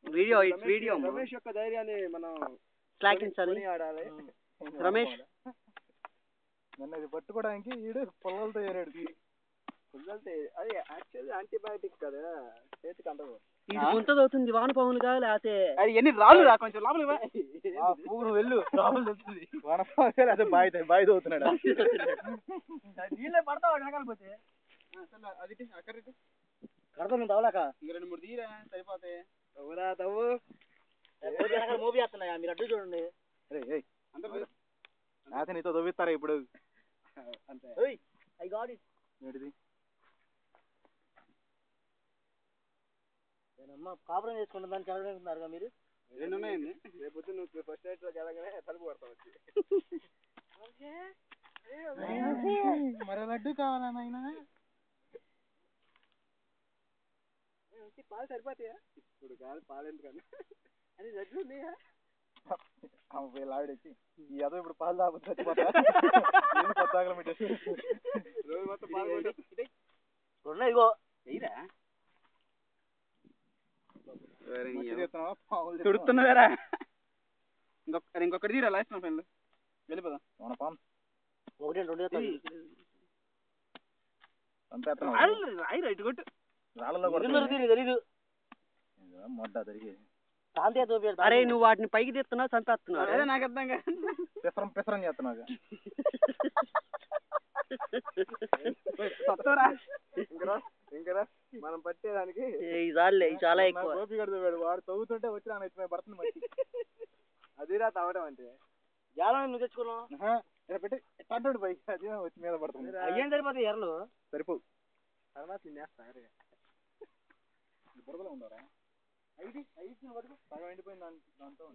Video it's video Ramesh యొక్క ధైర్యాన్ని మనం శ్లాఘించాలి ఆడాలి. రమేష్ నన్ను ఇది పట్టుకోవడానికి ఈడు పొల్లలతో ఏరాడు. పుల్లలతో అది యాక్చువల్లీ యాంటీబయాటిక్ కదా, చేతికి అంటదు. ఇది గుంతది అవుతుంది వానపాములుగా లేకపోతే అది ఎన్ని రాళ్ళు రా, కొంచెం లోపలికి వెళ్ళు లోపల తెలుస్తుంది. వనపాలు అదే బాయ్ తవ్వుతున్నాడు. నీళ్ళే పడతావు కాకపోతే అది అక్కడ కడతాం తవ్వలేక ఇంక 2-3 తీరా సరిపోతాయి. తవ్వురా తవ్వు. మూవీ వేస్తున్నాయా మీరు అడ్డు చూడండి. నాతో నీతో తవ్విస్తారా ఇప్పుడు? అంతే. I got it. ఏంటిది? నేనమ్మ కాపురం చేసుకుంటాను దాన్ని చదవనుకున్నారుగా మీరు. 2 ఉన్నాయండి. రేపు నువ్వు ఫస్ట్ నైట్ లో వెళ్ళగానే తలుపు కొడతావు వచ్చి. మరో లడ్డు కావాలా నాయన? పాలు సరిపోతాయా? ఇప్పుడు కాదు పాలు ఎందుకన్నా అని లడ్లు ఉన్నాయా? ఆవిడొచ్చి ఈ అదో ఇప్పుడు పాలు తాగొచ్చు చచ్చిపోతా. పొద్దాగలు పెట్టేసి రోజు మొత్తం పాలు ఉన్నాయి ఇగో వెయ్యరా తుడుతున్నదేరా. ఇంకొకటి తీరా లాస్ట్ ఫ్రెండ్ వెళ్ళిపోదాం. మన పాము 1-2 రైట్ కొట్టు. రాళ్ళలో తెలీదు మొడ్డ తిరిగి అరే నువ్వు వాటిని పైకి తీస్తున్నావు చంపేస్తున్నావు. నాకు అర్థం కాదు. పిసరం చేస్తున్నావు. ఇంకా మనం పట్టేదానికి చాలా ఎక్కువ. గోపిగడు వాడు తవ్వుతుంటే వచ్చి నా పడుతుంది మట్టి. అదిరా తవ్వడం అంటే. జాలం నువ్వు తెచ్చుకున్నావు పెట్టి పడ్డాడు పైకి, అది వచ్చి మీద పడుతుంది. అయ్యేం సరిపోతాయి ఎర్రలు సరిపోవు. తర్వాత తినేస్తా బురదలో ఉండరా? 5 సగం ఎండిపోయింది దాంట్లో.